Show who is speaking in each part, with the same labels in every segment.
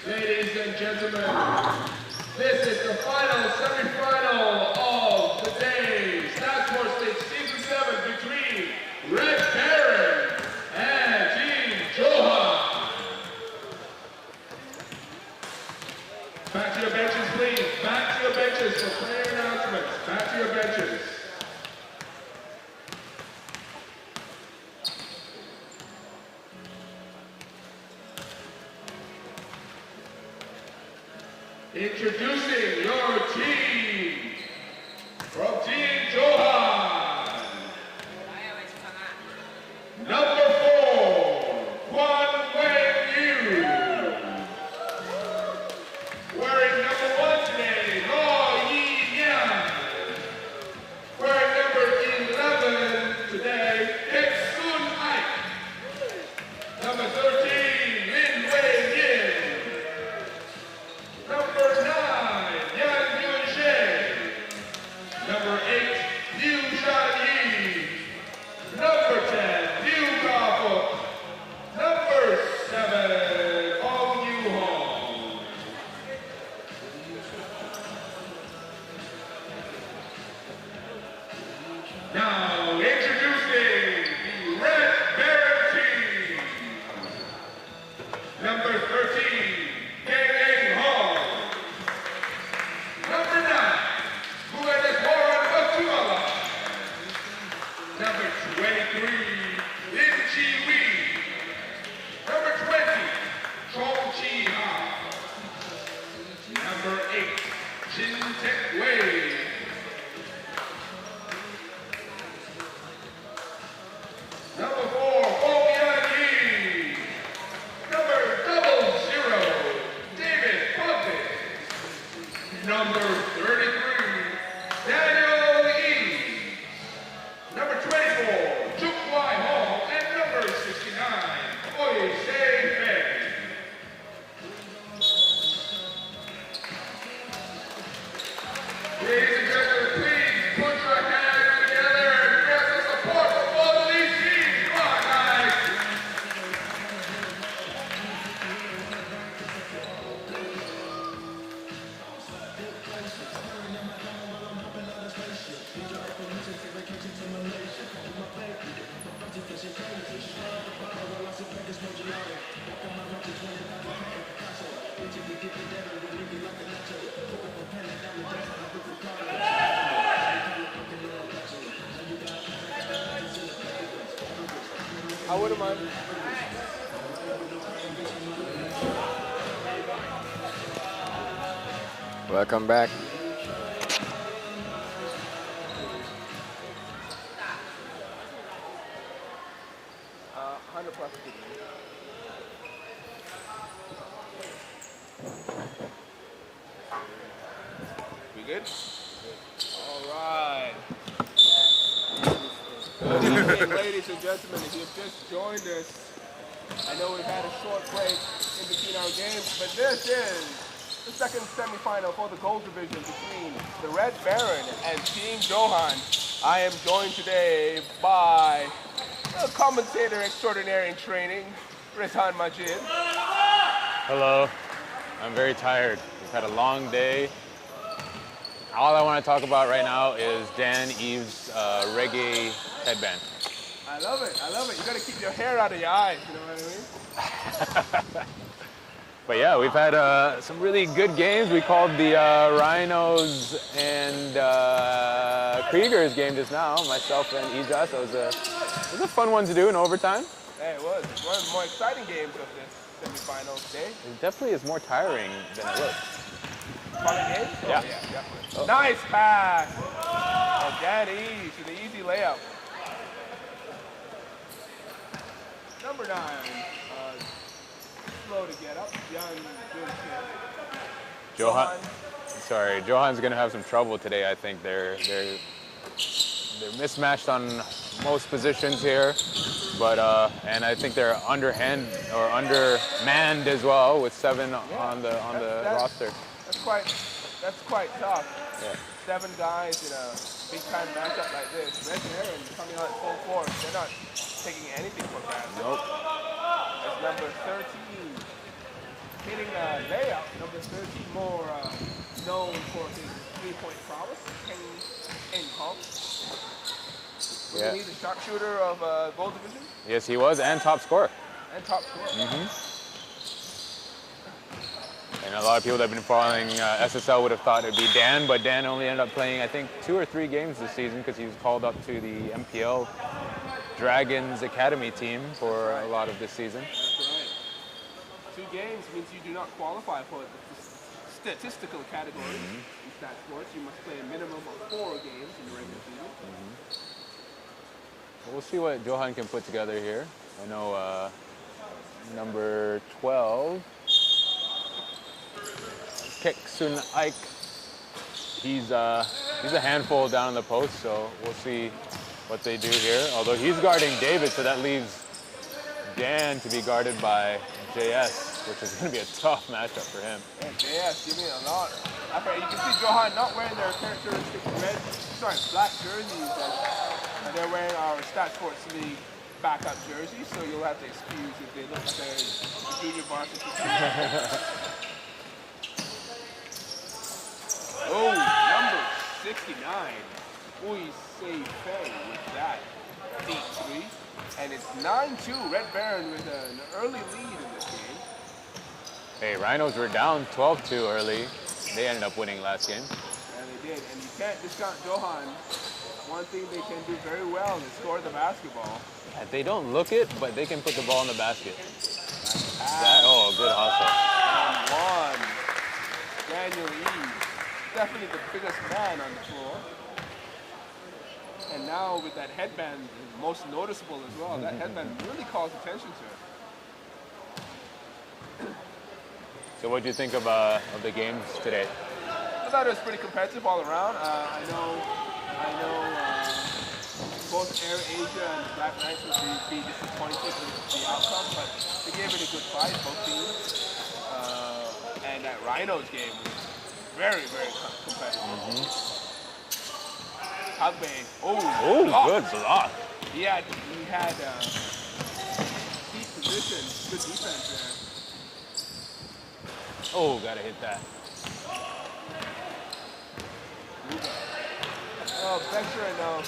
Speaker 1: Ladies and gentlemen, this is the final semifinal of the day. StatSports League Season 7 between Red Baron and Team Johan. Back to your benches, please. Back to your benches for player announcements. Back to your benches. Introducing your team from Team Johan. Number 4, Kwan Wen Yu. Wearing number 1 today, Lo Yi Yan. Wearing number 11 today, Hek Sun Ike. Number 13, Lin Wei Yin. Number 9, Yan Yun Sheng. Number 8, Liu Shan Yi. Number 10, Liu Gaofeng. Number 7, Ong Yu Hong. Now introducing the Red Baron team. Number 13, Geng Eng Hong. Number 9, Muedes Warren Otuala. Number 23, Lin Chi Wei. Number 20, Chong Chi Ha. Number 8, Jin Tek Wei. Number 4, Hong Yan Yi. Number 00, David Buffett. Number 33, Daniel Yi. Number 24, Juk Wai Hong. And number 69, Oi Sei Fei. Ladies and gentlemen, please put your hands together and get the support for both of these teams. Come on, guys. I wouldn't mind.
Speaker 2: Welcome back.
Speaker 1: We good? All right. Good evening, ladies and gentlemen. If you've just joined us, I know we've had a short break in between our games, but this is the second semifinal for the gold division between the Red Baron and Team Johan. I am joined today by a commentator extraordinaire in training, Rizhan Majid.
Speaker 2: Hello. I'm very tired. We've had a long day. All I want to talk about right now is Dan Eves' reggae headband.
Speaker 1: I love it. I love it. You got to keep your hair out of your eyes, you know what I mean?
Speaker 2: But yeah, we've had some really good games. We called the Rhinos and Kriegers game just now, myself and Ija. So it was a fun one to do in overtime.
Speaker 1: Yeah, it was. One of the more exciting games of this semifinal today.
Speaker 2: It definitely is more tiring than it looks.
Speaker 1: Fun game? Oh,
Speaker 2: Yeah.
Speaker 1: Definitely.
Speaker 2: Oh.
Speaker 1: Nice pass. And Dan Eves with the easy layup. Number 9. Slow to get up.
Speaker 2: Johan. Johan's gonna have some trouble today. I think they're mismatched on most positions here, but and I think they're undermanned as well with 7 on the roster.
Speaker 1: That's quite tough.
Speaker 2: Yeah.
Speaker 1: 7 guys in a big-time matchup like this. Red Baron coming out full force. They're not taking anything for granted.
Speaker 2: Nope.
Speaker 1: That's number 13. Hitting layup, number 13, more known for his three-point prowess, King Kong. Was
Speaker 2: Yeah.
Speaker 1: he the sharpshooter of Gold Division?
Speaker 2: Yes, he was, and top scorer.
Speaker 1: And top scorer.
Speaker 2: And a lot of people that have been following SSL would have thought it would be Dan, but Dan only ended up playing, I think, 2 or 3 games this season because he was called up to the MPL Dragons Academy team for a lot of this season.
Speaker 1: That's right. 2 games means you do not qualify for the statistical category in StatSports. You must play a minimum of 4 games in the regular season.
Speaker 2: We'll see what Johan can put together here. I know number 12, Keksun Ike, he's a handful down in the post, so we'll see what they do here. Although he's guarding David, so that leaves Dan to be guarded by JS, which is going to be a tough matchup for him.
Speaker 1: Yeah, JS giving a lot. You can see Johan not wearing their characteristic black jerseys, and they're wearing our StatSports League backup jerseys, so you'll have to excuse if they look like they're junior varsity team. Oh, number 69, Ui Sei Fei with that deep 3. And it's 9-2, Red Baron with an early lead in this game.
Speaker 2: Hey, Rhinos were down 12-2 early. They ended up winning last game.
Speaker 1: Yeah, they did. And you can't discount Johan. One thing they can do very well is score the basketball.
Speaker 2: They don't look it, but they can put the ball in the basket. Good hustle.
Speaker 1: And 1. Daniel Eve. Definitely the biggest man on the floor. And now with that headband, most noticeable as well. That headband really calls attention to it.
Speaker 2: So what do you think of the games today?
Speaker 1: I thought it was pretty competitive all around. I know both Air Asia and Black Knights would be disappointed with the outcome, but they gave it a good fight, both teams. And that Rhinos game was very, very competitive. Hagbe,
Speaker 2: Good block.
Speaker 1: He had deep position, good defense there.
Speaker 2: Oh, gotta hit that.
Speaker 1: Veteran of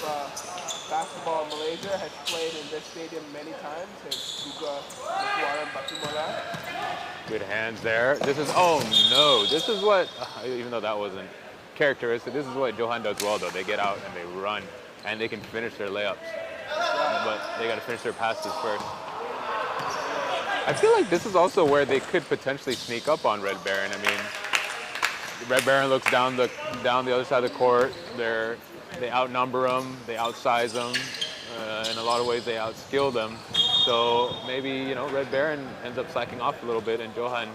Speaker 1: basketball in Malaysia, has played in this stadium many times. His Buka Mekuaran Batumora.
Speaker 2: Good hands there. This is what, even though that wasn't characteristic, this is what Johan does well though. They get out and they run and they can finish their layups. But they gotta finish their passes first. I feel like this is also where they could potentially sneak up on Red Baron. I mean, Red Baron looks down the other side of the court. They outnumber them, they outsize them. In a lot of ways, they outskill them. So maybe Red Baron ends up slacking off a little bit, and Johan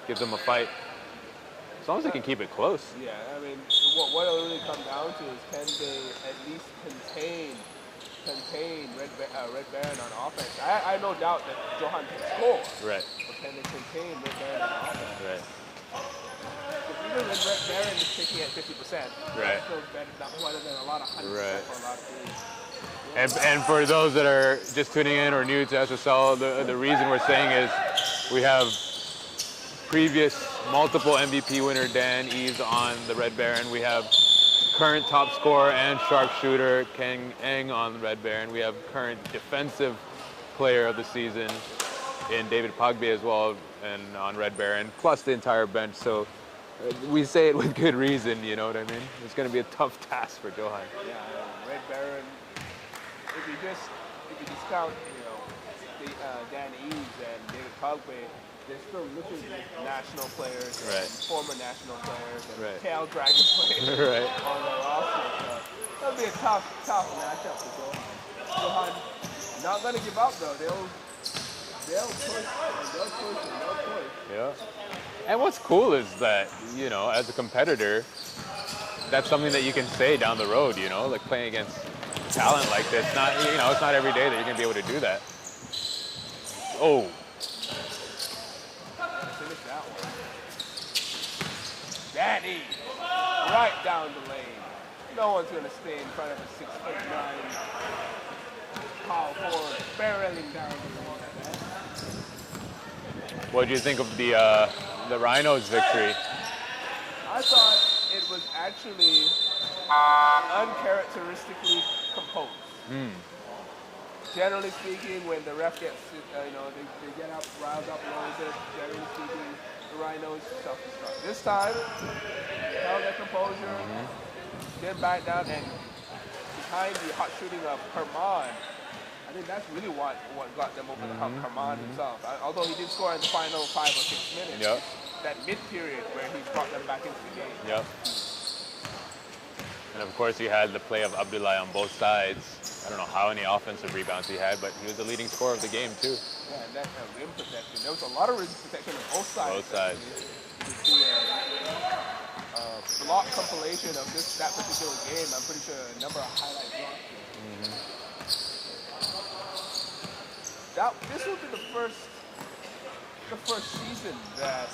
Speaker 2: gives them a fight. As long as they can keep it close.
Speaker 1: Yeah, I mean, what it'll really come down to is can they at least contain Red Baron on offense? I have no doubt that Johan can score.
Speaker 2: Right.
Speaker 1: But can they contain Red Baron on offense?
Speaker 2: Right.
Speaker 1: Even when Red Baron is picking at 50%,
Speaker 2: right.
Speaker 1: Still better than a lot of 100%
Speaker 2: right.
Speaker 1: for a lot of teams.
Speaker 2: And for those that are just tuning in or new to SSL, the reason we're saying is we have previous multiple MVP winner Dan Eves on the Red Baron. We have current top scorer and sharpshooter Kang Eng on the Red Baron. We have current defensive player of the season in David Pogbe as well, and on Red Baron, plus the entire bench. So we say it with good reason, you know what I mean? It's going to be a tough task for Johan.
Speaker 1: Yeah, Red Baron. If you discount, Dan Eves and David Pogbe, they're still looking at national players,
Speaker 2: right.
Speaker 1: and former national players, and
Speaker 2: right.
Speaker 1: Tail Dragon players
Speaker 2: right.
Speaker 1: on their roster. So that'll be a tough matchup for Johan. Johan not going to give up though. They'll push.
Speaker 2: Yeah. And what's cool is that, as a competitor, that's something that you can say down the road, like playing against talent like this. Not, it's not every day that you're going to be able to do that. Oh.
Speaker 1: Finish that one. Danny, right down the lane. No one's going to stay in front of a 6'9" power forward barreling down the lane.
Speaker 2: What do you think of the the Rhinos' victory?
Speaker 1: I thought it was actually uncharacteristically composed. Generally speaking, when the ref gets, they get up, riled up a little bit. Generally speaking, the Rhinos self-destruct. This time, they held their composure, didn't back down, and behind the hot shooting of Herman, I think that's really what got them over the hump. Herman himself, although he did score in the final 5 or 6 minutes.
Speaker 2: Yep.
Speaker 1: That mid-period where he brought them back into the game.
Speaker 2: Yep. And of course, you had the play of Abdullah on both sides. I don't know how many offensive rebounds he had, but he was the leading scorer of the game too.
Speaker 1: Yeah, and that rim protection. There was a lot of rim protection on both sides.
Speaker 2: Both sides.
Speaker 1: You see a block compilation of that particular game. I'm pretty sure a number of highlight blocks. This will be the first season that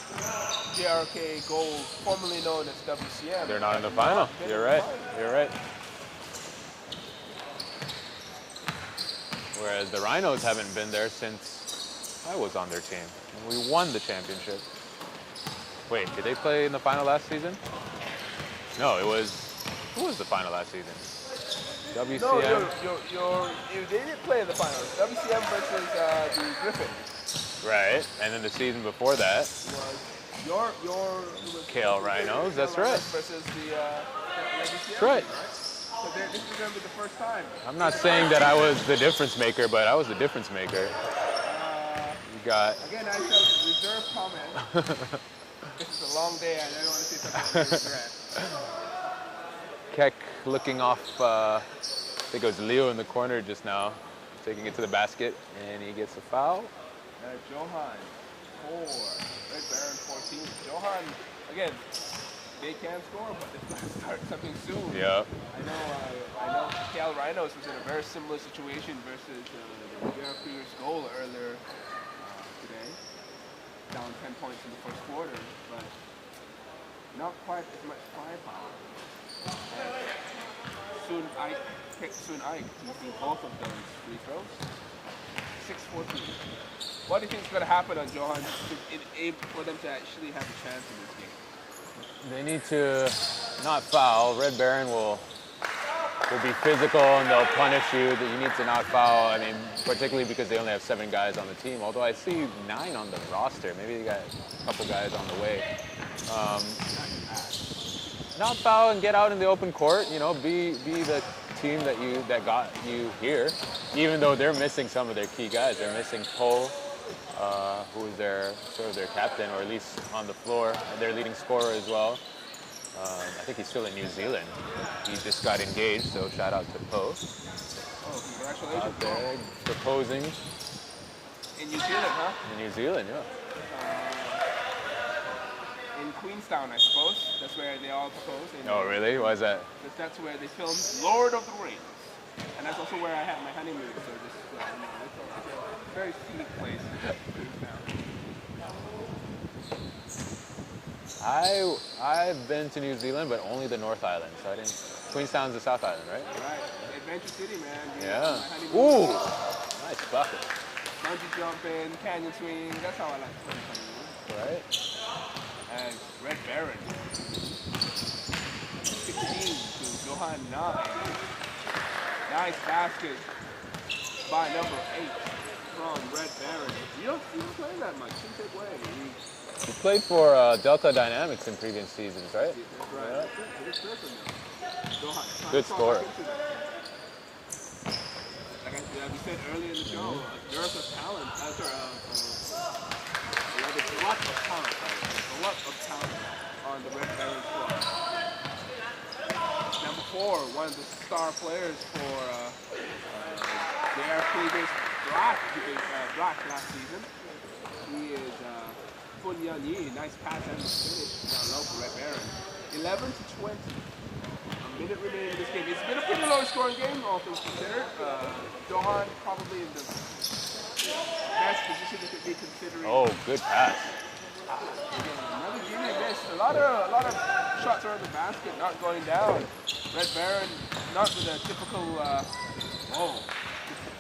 Speaker 1: JRK Gold, formerly known as WCM.
Speaker 2: They're not in the final. You're right. You're right. Whereas the Rhinos haven't been there since I was on their team. We won the championship. Wait, did they play in the final last season? No, it was... Who was the final last season? WCM?
Speaker 1: No, they didn't play in the finals. WCM versus the Griffins.
Speaker 2: Right, and then the season before that
Speaker 1: your
Speaker 2: KL Rhinos, that's right.
Speaker 1: Versus the
Speaker 2: that's right.
Speaker 1: So this is going to be the first time.
Speaker 2: I'm not saying that I was the difference maker, but I was the difference maker. You got...
Speaker 1: Again, I shall reserve comment. This is a long day, and I don't want to say something I regret.
Speaker 2: Keck looking off, I think it was Leo in the corner just now, taking it to the basket, and he gets a foul.
Speaker 1: Johan, 4. Red Baron, 14. Johan, again, they can score, but they've got to start something soon.
Speaker 2: Yeah.
Speaker 1: I know KL Rhinos was in a very similar situation versus the Previous goal earlier today. Down 10 points in the first quarter, but not quite as much firepower. Soon Ike to see both of those free throws. 6-14. What do you think is going to happen on Johan for them to actually have a chance in this game?
Speaker 2: They need to not foul. Red Baron will be physical and they'll punish you. That you need to not foul. I mean, particularly because they only have 7 guys on the team. Although I see 9 on the roster. Maybe they got a couple guys on the way. Not foul and get out in the open court. You know, be the team that got you here. Even though they're missing some of their key guys. They're missing Poe, who is their captain, or at least on the floor, their leading scorer as well. I think he's still in New Zealand. He just got engaged, so shout out to Poe.
Speaker 1: Oh, congratulations,
Speaker 2: out there proposing.
Speaker 1: In New Zealand, huh?
Speaker 2: In New Zealand, yeah.
Speaker 1: In Queenstown, I suppose. That's where they all propose.
Speaker 2: Oh, really? Why is that?
Speaker 1: Because that's where they filmed Lord of the Rings. And that's also where I had my honeymoon. So just, it's a very scenic place.
Speaker 2: I've been to New Zealand, but only the North Island. So I didn't. Queenstown's the South Island, right?
Speaker 1: Right. Adventure City, man.
Speaker 2: Yeah. Ooh, nice bucket.
Speaker 1: Bungee jumping, canyon swing. That's how I like to spend honeymoon.
Speaker 2: Right.
Speaker 1: And Red Baron. 16 to Johan 9. Nice basket by number 8 from Red Baron. You don't see him playing that much. Shouldn't take away.
Speaker 2: He played for Delta Dynamics in previous seasons, right?
Speaker 1: Right.
Speaker 2: Yeah. Good score.
Speaker 1: Like we said earlier in the show, a dearth of talent. A lot of talent on the Red Baron squad. Number 4, one of the star players for their previous Black last season. He is Fun Yan Yi. Nice pass and finish down low for Red Baron. 11 to 20. A minute remaining in this game. It's been a pretty low scoring game, all things considered. Johan probably in the best position that could be considering.
Speaker 2: Oh, good pass.
Speaker 1: Another junior miss. A lot of shots around the basket, not going down. Red Baron, not with a typical,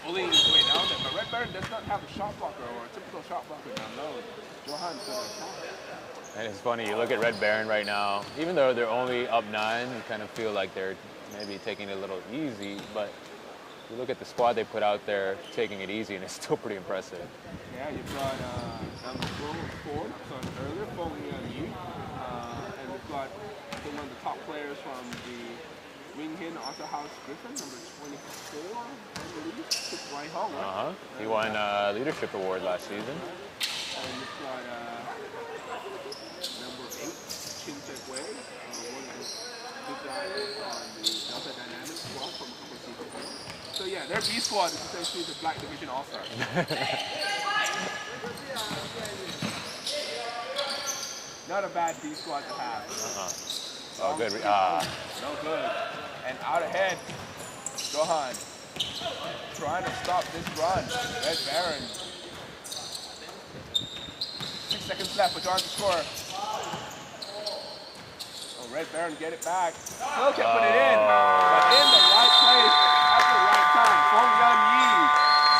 Speaker 1: bullying his way down there. But Red Baron does not have a shot blocker or a typical shot blocker down low. Johan's going to attack.
Speaker 2: And it's funny, you look at Red Baron right now, even though they're only up 9, you kind of feel like they're maybe taking it a little easy, but you look at the squad they put out there taking it easy, and it's still pretty impressive.
Speaker 1: Yeah, you've got number 4, so earlier, focusing on you. And we've got one of the top players from the Winghin Otter House Griffin, number 24, I believe, Wai Hong, right?
Speaker 2: He won Leadership Award last season.
Speaker 1: And we've got number 8, Chin Tek Wei, one of the good guys on the Delta Dynamics squad from a couple of seasons ago. So yeah, their B squad is essentially the Black Division All-Stars. Not a bad B squad to have.
Speaker 2: Oh, good.
Speaker 1: No good. And out ahead, Johan trying to stop this run. Red Baron. 6 seconds left for Johan to score. Oh, Red Baron get it back. Still can't put it in, but in the right place at the right time. Fong Yan Yi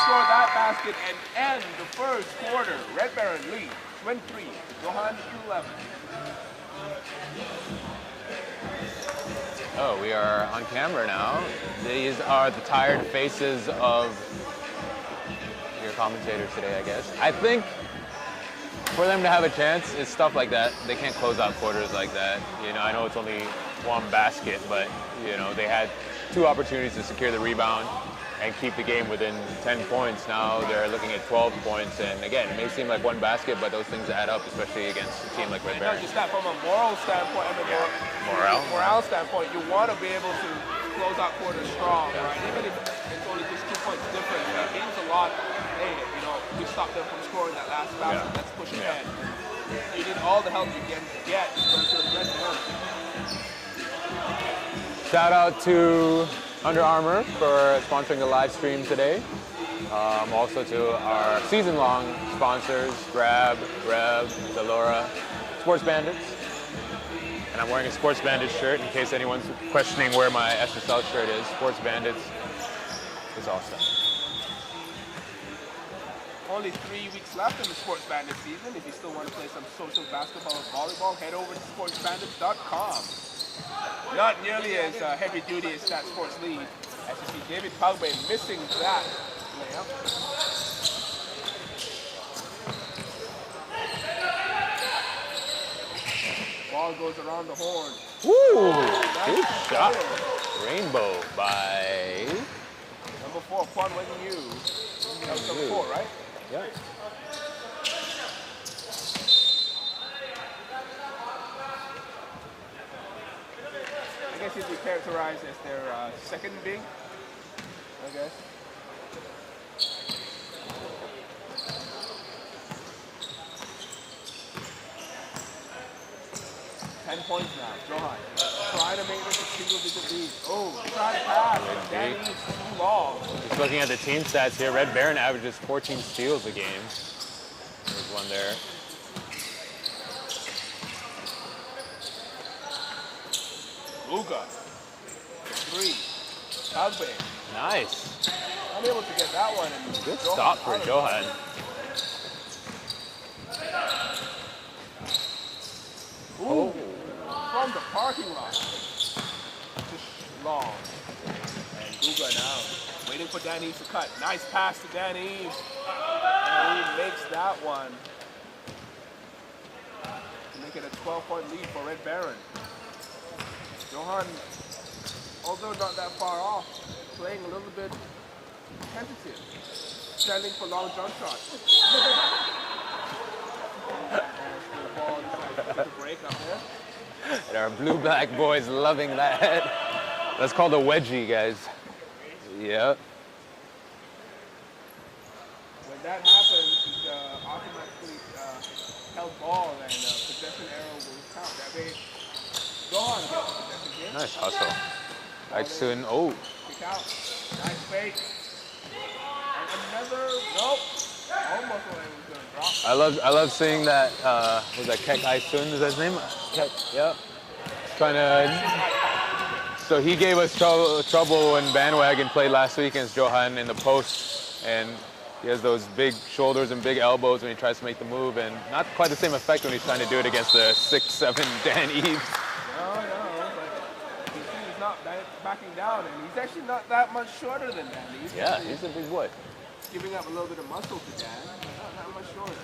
Speaker 1: score that basket and end the first quarter. Red Baron lead 23, Johan 11.
Speaker 2: Oh, we are on camera now. These are the tired faces of your commentators today, I guess. I think for them to have a chance, it's stuff like that. They can't close out quarters like that. You know, I know it's only one basket, but you know, they had 2 opportunities to secure the rebound and keep the game within 10 points. Now they're looking at 12 points, and again, it may seem like one basket, but those things add up, especially against a team like Red Baron.
Speaker 1: Not just that, from a moral standpoint, morale standpoint, you want to be able to close out quarters strong, right? Even if it's only just 2 points difference, it means a lot. Hey, you know, we stopped them from scoring that last basket. Let's push ahead. You need all the help you can get to Red Baron.
Speaker 2: Shout out to Under Armour for sponsoring the live stream today. Also to our season-long sponsors, Grab, Rev, Zalora, Sports Bandits. And I'm wearing a Sports Bandits shirt in case anyone's questioning where my SSL shirt is. Sports Bandits is awesome.
Speaker 1: Only 3 weeks left in the Sports Bandits season. If you still want to play some social basketball or volleyball, head over to sportsbandits.com. Not nearly as heavy duty as StatSports lead. As you see David Pogbe missing that layup. Ball goes around the horn.
Speaker 2: Woo! Good shot. Rainbow by
Speaker 1: Number 4, Quan Wen Yu. That was number 4, right?
Speaker 2: Yeah.
Speaker 1: I guess he'd be characterized as their second big, I guess. Ten points now, Johan. Trying to make this a single-digit lead. Oh, try to pass, and Danny's too long.
Speaker 2: Just looking at the team stats here, Red Baron averages 14 steals a game. There's one there.
Speaker 1: Luga, 3. Pogbe,
Speaker 2: Nice.
Speaker 1: unable to get that one. And
Speaker 2: Good
Speaker 1: Johan
Speaker 2: stop for
Speaker 1: out of
Speaker 2: Johan.
Speaker 1: Ooh, from the parking lot. Just long. And Guga now waiting for Dan Eves to cut. Nice pass to Dan Eves. And he makes that one. To make it a 12-point lead for Red Baron. Johan, although not that far off, playing a little bit tentative. Standing for long jump shots. The ball decides to take a break up there.
Speaker 2: And our blue-black boys loving that. That's called a wedgie, guys. Yep.
Speaker 1: When that happens, it's automatically held ball and possession arrow will count. That way, Johan gets the possession here.
Speaker 2: Nice hustle. Right soon. Oh.
Speaker 1: Kick out. Nice fake. And another, nope. Almost when it was going to drop.
Speaker 2: I love seeing that. Was that Kek Ai-sun? Is that his name? Kek. Yep. Trying to. So he gave us trouble when Bandwagon played last week against Johan in the post, and He has those big shoulders and big elbows when he tries to make the move, and not quite the same effect when he's trying to do it against the 6'7" Dan Eves.
Speaker 1: No, but he's not backing down, and he's actually not that much shorter than Dan.
Speaker 2: He's a big boy.
Speaker 1: Giving up a little bit of muscle to Dan, but not that much shorter.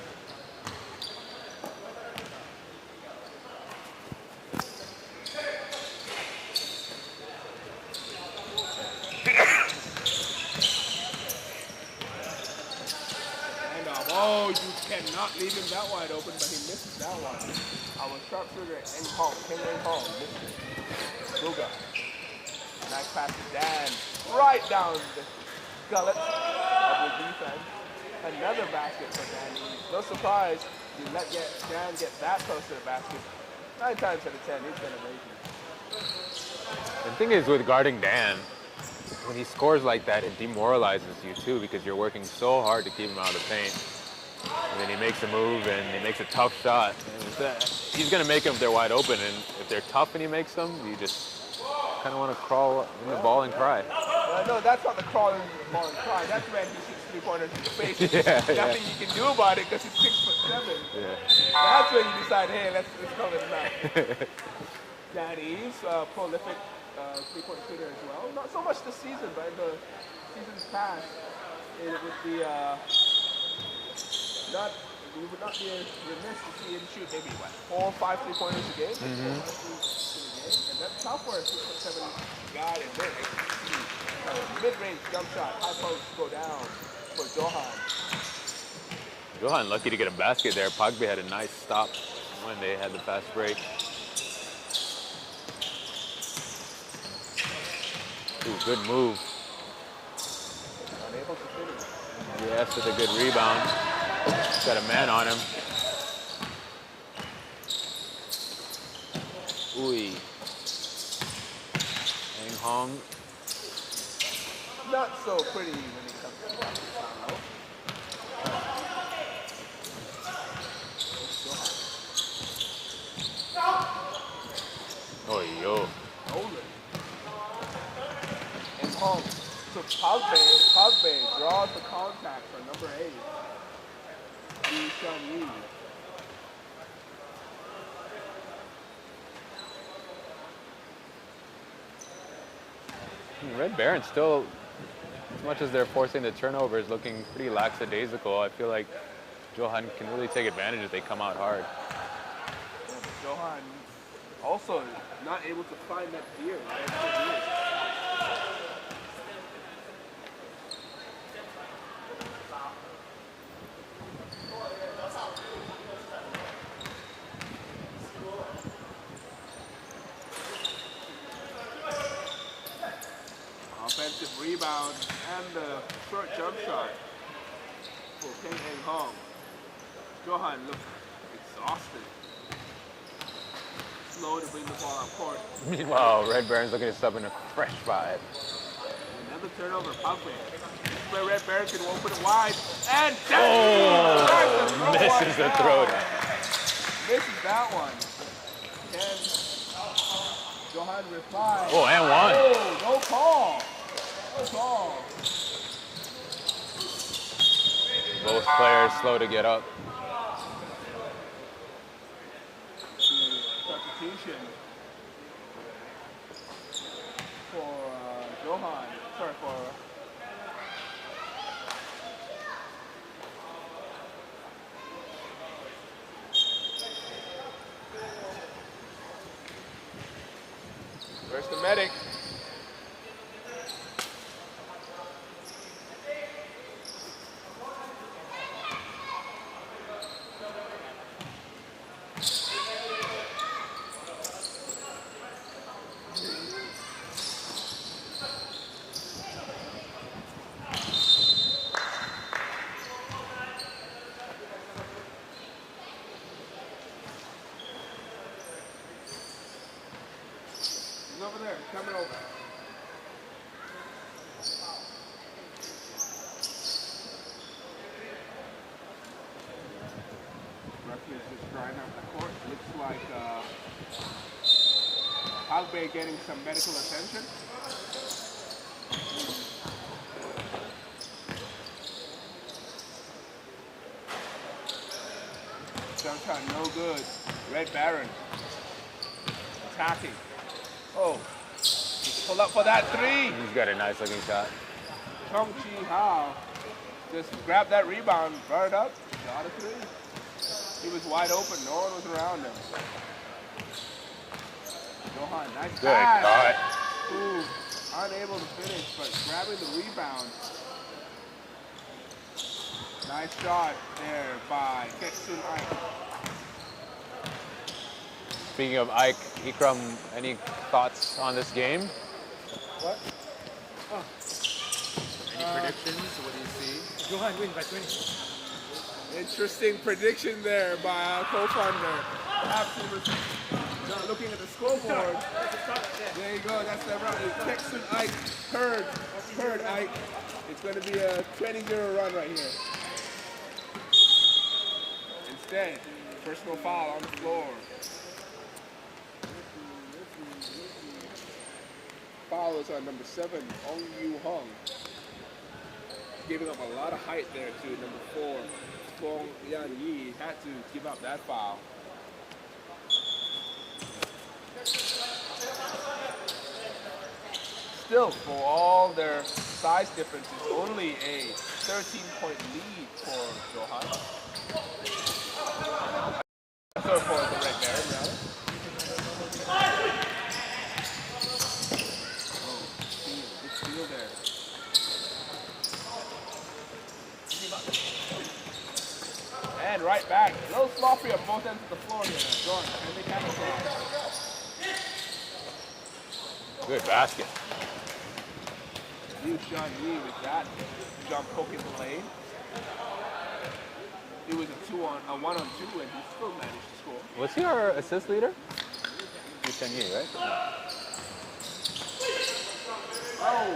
Speaker 1: Oh, you cannot leave him that wide open, but he misses that one. Our sharpshooter Eng Hong, King Eng Hong, missed it. Ruga. Nice pass to Dan. Right down the gullet of the defense. Another basket for Dan. No surprise, you let Dan get that close to the basket. 9 times out of 10, he's going to make it.
Speaker 2: The thing is with guarding Dan, when he scores like that, it demoralizes you too because you're working so hard to keep him out of the paint. And then he makes a move and he makes a tough shot. He's going to make them if they're wide open, and if they're tough and he makes them, you just kind of want to crawl in the ball and cry.
Speaker 1: No, that's not the crawl in the ball and cry. That's when he shoots 3-pointers in the face. Nothing you can do about it because he's 6'7". That's when you decide, hey, let's call it a night. Dan Eves, prolific 3-point shooter as well. Not so much this season, but in the seasons past, it would be we would not be remiss to see him shoot maybe 4 or 5 3-pointers a game. And that's tough for a 6'7" guy in mid-range jump shot, high post go down for Johan.
Speaker 2: Johan lucky to get a basket there. Pogbe had a nice stop when they had the fast break. Ooh, good move.
Speaker 1: Unable to finish.
Speaker 2: Yes, with a good rebound. Got a man on him. Ooh. Eng Hong.
Speaker 1: Not so pretty when it comes to the
Speaker 2: Oh, yo.
Speaker 1: Eng Hong to Pogbe draws the contact for number 8. Yi.
Speaker 2: Red Baron still, as much as they're forcing the turnovers, looking pretty lackadaisical. I feel like Johan can really take advantage if they come out hard.
Speaker 1: Yeah, but Johan also not able to find that gear. Offensive rebound and the short jump shot for King Eng Hong. Johan looks exhausted. Slow to bring the ball up court.
Speaker 2: Meanwhile, Red Baron's looking to sub in a fresh 5.
Speaker 1: Another turnover, Pogbe. Where Red Baron can open it wide. And
Speaker 2: misses the throwdown.
Speaker 1: Misses that one. And Johan replies.
Speaker 2: Oh, and one.
Speaker 1: Oh, no call. No call.
Speaker 2: Both players slow to get up.
Speaker 1: Substitution for Johan. Sorry, for where's the medic? He's over there, he's coming over. Referee is just drying up the court. Looks like Pogbe getting some medical attention. shot, no good. Red Baron attacking. Oh, just pull up for that three.
Speaker 2: He's got a nice looking shot.
Speaker 1: Chong Chi Hao just grabbed that rebound, brought it up, got a three. He was wide open, no one was around him. Johan, nice
Speaker 2: Good
Speaker 1: pass.
Speaker 2: cut.
Speaker 1: Ooh, unable to finish, but grabbing the rebound. Nice shot there by Ketsun Ike.
Speaker 2: Speaking of Ike, Ikram, any thoughts on this game?
Speaker 1: What?
Speaker 3: Any predictions? What do you see? Johan win by 20.
Speaker 1: Interesting prediction there by our co-founder. Absolutely. Not looking at the scoreboard. There you go. That's the right. Ketsun Ike. Heard Ike. It's going to be a 20-0 run right here. Instead, personal foul on the floor. Foul is on number 7, Ong Yu Hong. Giving up a lot of height there to number 4, Fong Yan Yi. Had to give up that foul. Still, for all their size differences, only a 13-point lead for Johan. So for the Red Baron, rather. Oh, good steal there. And right back. A little sloppy at both ends of the floor here. Jordan, and they capitalize.
Speaker 2: Good basket.
Speaker 1: Yu Shan Yi with that jump hook in the lane. It was a 1-on-2 and he still managed to score.
Speaker 2: Was he our assist leader? Yu Shan Yi, right?
Speaker 1: Oh!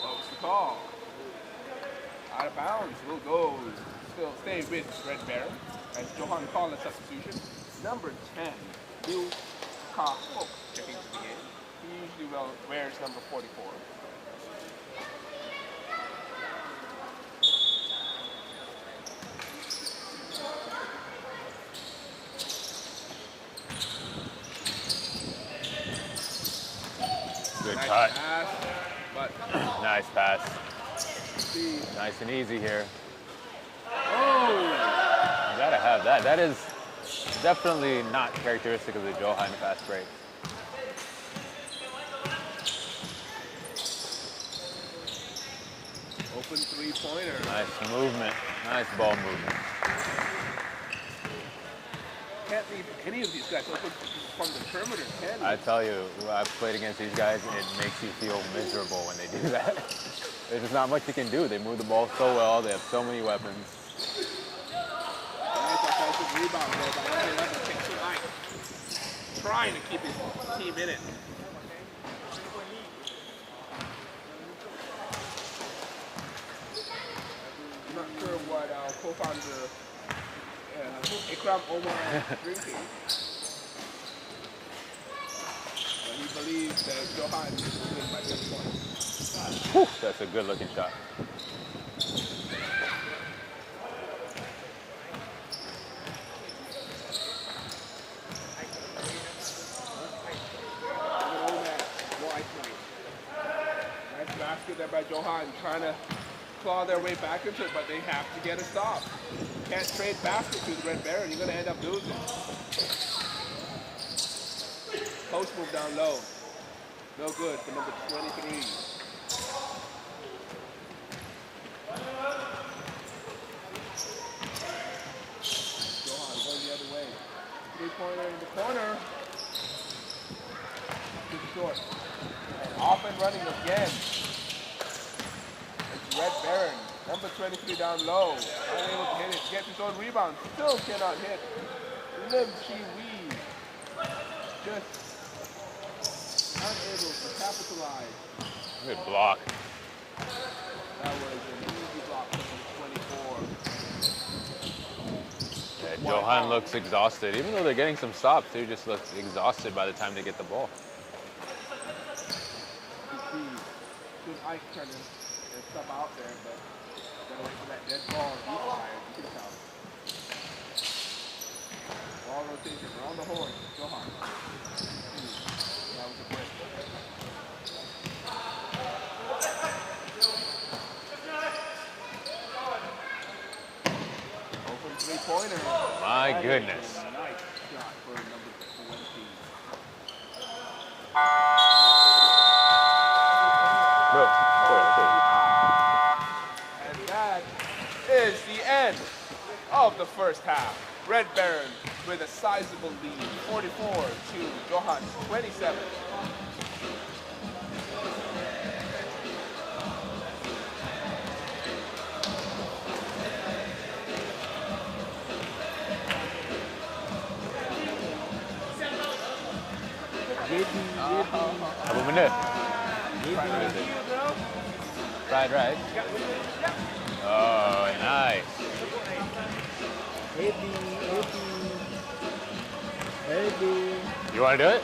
Speaker 1: What was the call? Out of bounds. Will go. Still stay with Red Baron. As Johan called a substitution. Number 10, Liu Ka Hook checking to the game. He usually wears number 44.
Speaker 2: Good
Speaker 1: Nice
Speaker 2: cut.
Speaker 1: pass, but
Speaker 2: Nice pass.
Speaker 1: see.
Speaker 2: Nice and easy here.
Speaker 1: Oh!
Speaker 2: You gotta have that. That is definitely not characteristic of the Johan fast break.
Speaker 1: Open three-pointer.
Speaker 2: Nice movement. Nice ball movement.
Speaker 1: Can't leave any of these guys open from the perimeter, can
Speaker 2: I
Speaker 1: you?
Speaker 2: tell you, I've played against these guys and it makes you feel miserable when they do that. There's just not much you can do. They move the ball so well. They have so many weapons.
Speaker 1: Nice offensive rebound there by number 11, Ketsun Ike. Trying to keep his team in it. I'm not sure what our co-founder Ikram Omar is drinking. But he believes that Johan is winning by 10 points.
Speaker 2: Whew, that's a good looking shot.
Speaker 1: Nice basket there by Johan, trying to claw their way back into it, but they have to get a stop. Can't trade baskets to the Red Baron, you're going to end up losing. Post move down low. No good for number 23. Johan going the other way. Three-pointer in the corner. Too short. And off and running again. It's Red Baron. Number 23 down low. Unable to hit it. Gets his own rebound. Still cannot hit. Lim Chi Wee. Just unable to capitalize.
Speaker 2: Good block.
Speaker 1: That was an easy block from 24.
Speaker 2: Yeah, Johan looks exhausted. Even though they're getting some stops, they just look exhausted by the time they get the ball.
Speaker 1: You see, good Ike trying to step out there, but that was that dead ball. He's tired. You can tell. rotation. Around the horn. Johan. That was a break. Open three-pointer.
Speaker 2: My goodness.
Speaker 1: Nice shot for number 20. And that is the end of the first half. Red Baron with a sizable lead, 44 to Johan 27.
Speaker 2: Apa benda? Fried rice. Oh, nice. You want to do it?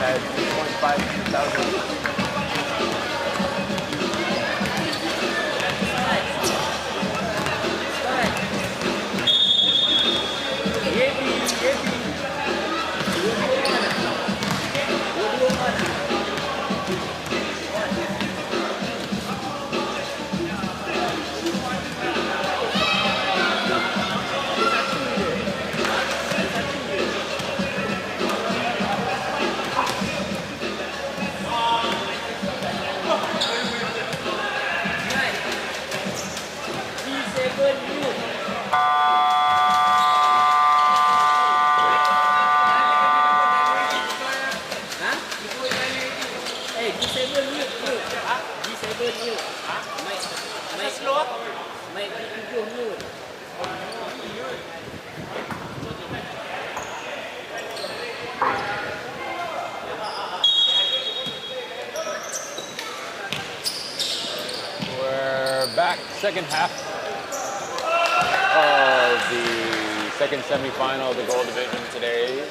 Speaker 2: Had 2.5 thousand. Back, second half of the second semifinal of the gold division today.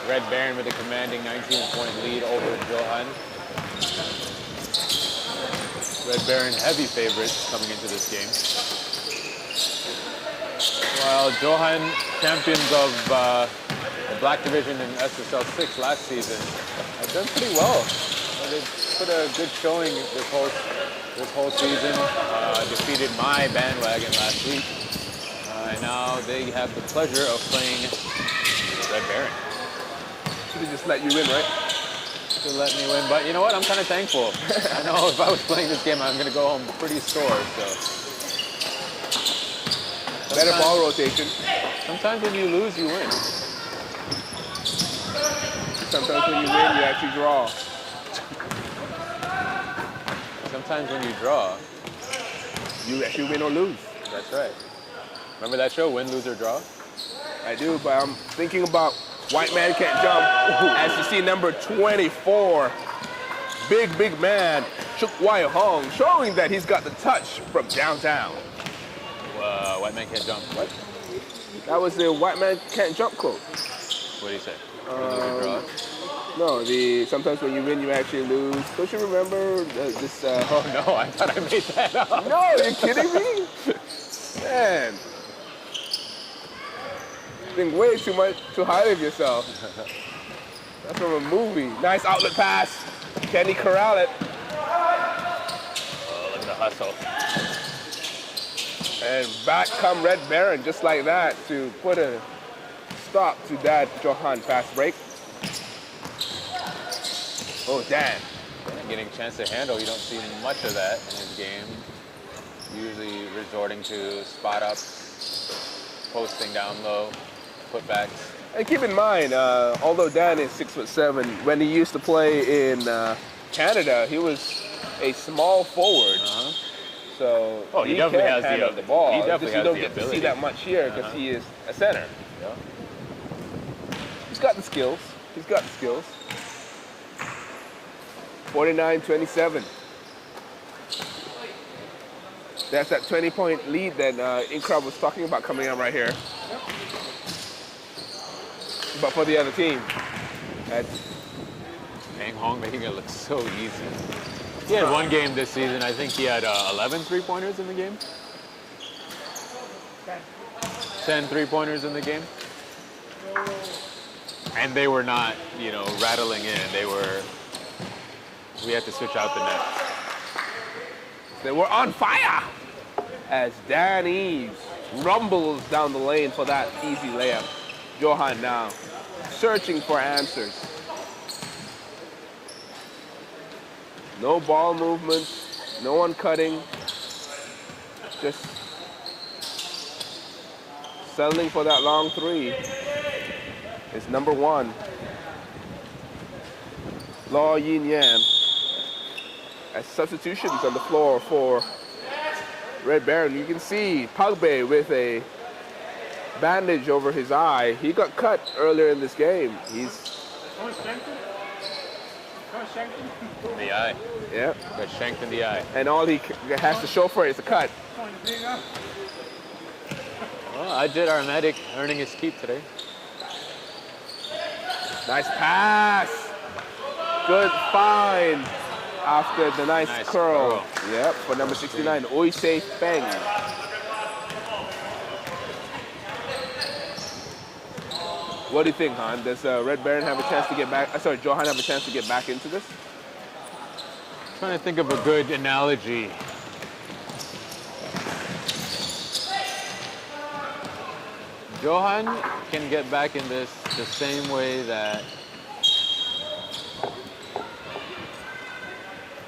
Speaker 2: Red Baron with a commanding 19-point lead over Johan. Red Baron heavy favorites coming into this game. While Johan, champions of the black division in SSL 6 last season, have done pretty well. They've put a good showing this whole season, defeated my bandwagon last week, and now they have the pleasure of playing Red Baron.
Speaker 1: Should have just let you win, right?
Speaker 2: To let me win, but you know what? I'm kind of thankful. I know if I was playing this game, I'm going to go home pretty sore. So
Speaker 1: better ball rotation.
Speaker 2: Sometimes when you lose, you win.
Speaker 1: Sometimes when you win, you actually draw.
Speaker 2: sometimes when you draw,
Speaker 1: You actually win or lose.
Speaker 2: that's right. Remember that show, Win, Lose, or Draw?
Speaker 1: I do, but I'm thinking about White Man Can't Jump. As you see, number 24, big man, Chuk Wai Hong, showing that he's got the touch from downtown.
Speaker 2: White Man Can't Jump. What?
Speaker 1: That was the White Man Can't Jump quote.
Speaker 2: What do you say? Win, lose, or draw?
Speaker 1: No, sometimes when you win, you actually lose. Don't you remember this?
Speaker 2: Oh no, I thought I made that up.
Speaker 1: No, are you kidding me? Man. Think way too highly of yourself. That's from a movie. Nice outlet pass. Can he corral it?
Speaker 2: Oh, look at the hustle.
Speaker 1: And back come Red Baron just like that to put a stop to that Johan fast break. Oh, damn.
Speaker 2: Getting a chance to handle, you don't see much of that in his game. Usually resorting to spot ups, posting down low, putbacks.
Speaker 1: And keep in mind, although Dan is 6'7", when he used to play in Canada, he was a small forward. So
Speaker 2: he definitely
Speaker 1: can
Speaker 2: has
Speaker 1: handle
Speaker 2: the
Speaker 1: the ball.
Speaker 2: he definitely
Speaker 1: Just
Speaker 2: has
Speaker 1: you don't
Speaker 2: the
Speaker 1: get to
Speaker 2: ability.
Speaker 1: see that much here because he is a center.
Speaker 2: Yeah.
Speaker 1: He's got the skills. He's got the skills. 49-27. That's that 20-point lead that Inkrab was talking about coming up right here. But for the other team, that's
Speaker 2: Peng Hong making it look so easy. He had one game this season, I think he had 11 three-pointers in the game. 10 three-pointers in the game. And they were not, rattling in. We had to switch out the net.
Speaker 1: they were on fire as Dan Eves rumbles down the lane for that easy layup. Johan now searching for answers. No ball movement, no one cutting, just settling for that long three. It's number one. Law Yin Yan. As substitutions on the floor for Red Baron, you can see Pagbe with a bandage over his eye. He got cut earlier in this game. He's
Speaker 2: The eye.
Speaker 1: yeah,
Speaker 2: Got shanked in the eye.
Speaker 1: and all he has to show for it is a cut.
Speaker 2: Well, Ajit, our medic, earning his keep today.
Speaker 1: Nice pass. Good find after the nice curl. Yep, for number 69, Oisei Feng. What do you think, Han? Does Red Baron have a chance to get back? Sorry, Johan have a chance to get back into this?
Speaker 2: Trying to think of a good analogy. Johan can get back in this the same way that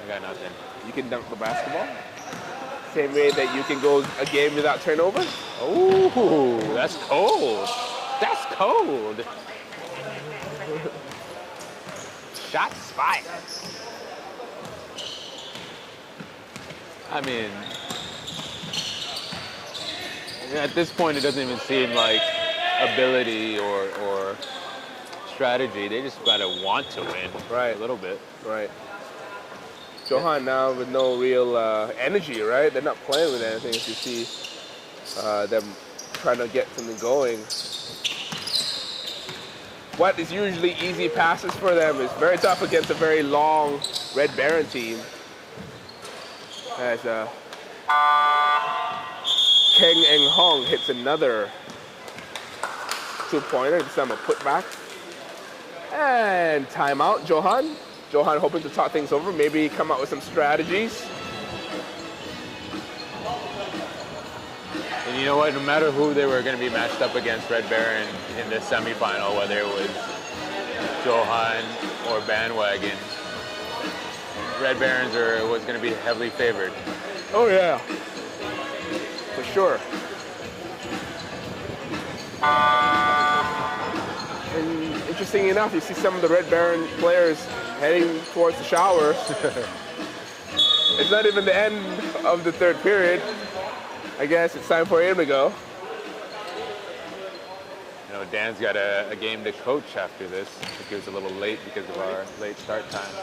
Speaker 2: I got nothing.
Speaker 1: You can dunk the basketball? Same way that you can go a game without turnover?
Speaker 2: Ooh, that's cold. That's cold. Shots fired. I mean, at this point, it doesn't even seem like ability or strategy. They just gotta want to win,
Speaker 1: Right.
Speaker 2: A little bit.
Speaker 1: Right. Johan now with no real energy, right? They're not playing with anything as you see them trying to get something going. What is usually easy passes for them is very tough against a very long Red Baron team. As Keng Eng Hong hits another two-pointer, this time a putback. And timeout, Johan. Johan hoping to talk things over, maybe come up with some strategies.
Speaker 2: And you know what? No matter who they were going to be matched up against, Red Baron in this semifinal, whether it was Johan or Bandwagon, Red Barons was going to be heavily favored.
Speaker 1: Oh yeah, for sure. And interesting enough, you see some of the Red Baron players heading towards the showers. It's not even the end of the third period. I guess it's time for him to go.
Speaker 2: You know, Dan's got a game to coach after this. I think he was a little late because of our late start time.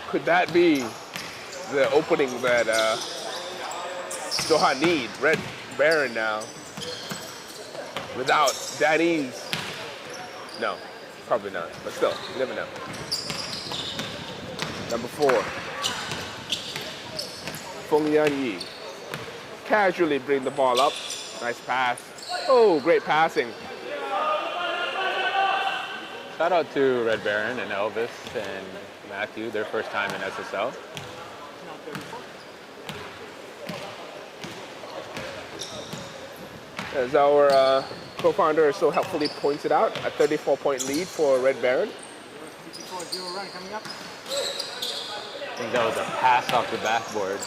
Speaker 1: Could that be the opening that Johan need? Red Baron now. Without Danny's. No, probably not. But still, you never know. Number 4. Feng Yan Yi. Casually bring the ball up. Nice pass. Oh, great passing.
Speaker 2: Shout out to Red Baron and Elvis and Matthew, their first time in SSL.
Speaker 1: As our co-founder so helpfully pointed out, a 34-point lead for Red Baron.
Speaker 3: 54-0 run coming up.
Speaker 2: I think that was a pass off the backboard.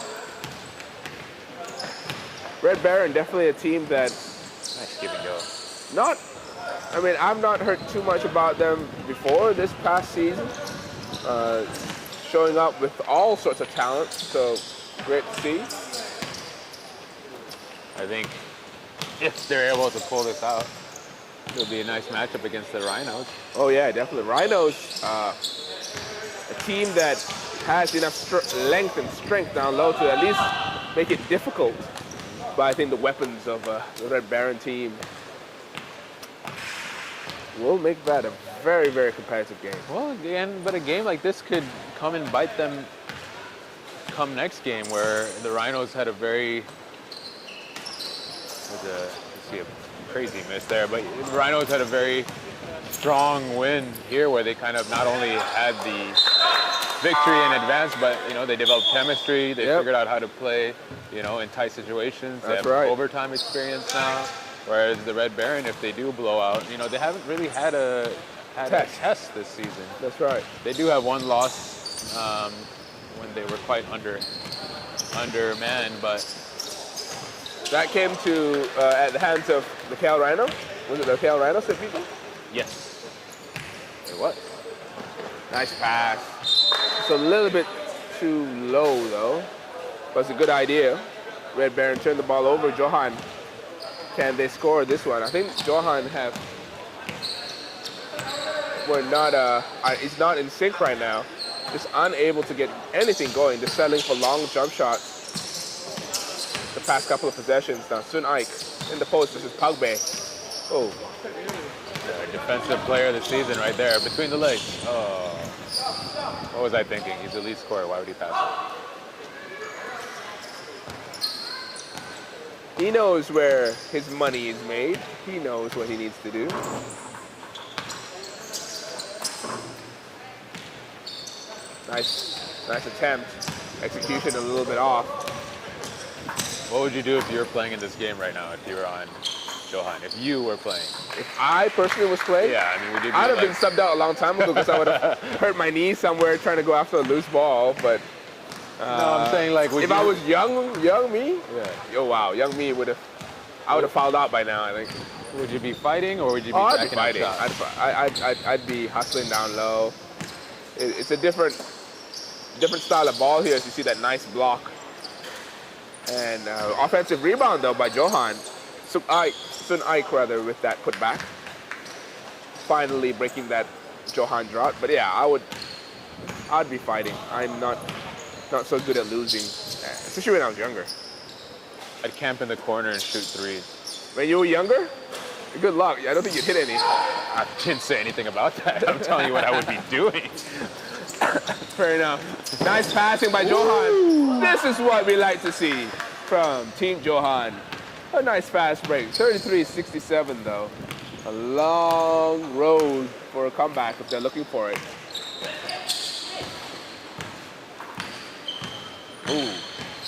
Speaker 1: Red Baron, definitely a team that
Speaker 2: Nice give and go.
Speaker 1: I've not heard too much about them before this past season. Showing up with all sorts of talent, so great to see.
Speaker 2: I think if they're able to pull this out, it'll be a nice matchup against the Rhinos.
Speaker 1: Oh yeah, definitely. Rhinos, a team that has enough length and strength down low to at least make it difficult. But I think the weapons of the Red Baron team will make that a very, very competitive game.
Speaker 2: Well, again, but a game like this could come and bite them come next game, where the Rhinos had a very, let's see, a crazy miss there, but the Rhinos had a very strong win here, where they kind of not only had the victory in advance, but they developed chemistry. They figured out how to play, in tight situations. They have overtime experience now. Whereas the Red Baron, if they do blow out, they haven't really had a test this season.
Speaker 1: That's right.
Speaker 2: They do have one loss when they were quite undermanned, but
Speaker 1: that came to at the hands of the Cal Rhino. Was it the Cal Rhino, said people?
Speaker 2: yes,
Speaker 1: It was. Nice pass. It's a little bit too low though, but it's a good idea. Red Baron turned the ball over. Johan, can they score this one? I think Johan it's not in sync right now. Just unable to get anything going. They're settling for long jump shots the past couple of possessions now. Sun Ike in the post. This is Pugbe. Oh.
Speaker 2: defensive player of the season right there, between the legs. Oh, what was I thinking? He's the lead scorer. Why would he pass it?
Speaker 1: He knows where his money is made. He knows what he needs to do. Nice attempt. Execution a little bit off.
Speaker 2: What would you do if you were playing in this game right now, if you were on Johan, if you were playing?
Speaker 1: If I personally was playing,
Speaker 2: yeah, I mean, would you
Speaker 1: I'd have been subbed out a long time ago because I would have hurt my knee somewhere trying to go after a loose ball. But
Speaker 2: no, I'm saying like,
Speaker 1: if I was young me,
Speaker 2: yeah.
Speaker 1: Oh wow, young me I would have fouled out by now, I think.
Speaker 2: Would you be fighting or would you be
Speaker 1: I'd be
Speaker 2: backing up
Speaker 1: fighting.
Speaker 2: shots?
Speaker 1: I'd be hustling down low. It's a different style of ball here as you see that nice block. And offensive rebound though by Johan. Sun Ike rather with that putback. Finally breaking that Johan drought. But yeah, I'd be fighting. I'm not so good at losing, especially when I was younger.
Speaker 2: I'd camp in the corner and shoot threes.
Speaker 1: When you were younger? Good luck. I don't think you'd hit any.
Speaker 2: I didn't say anything about that. I'm telling you what I would be doing.
Speaker 1: Fair enough. Nice passing by Johan. This is what we like to see from Team Johan. A nice fast break. 33-67 though. A long road for a comeback if they're looking for it. Ooh,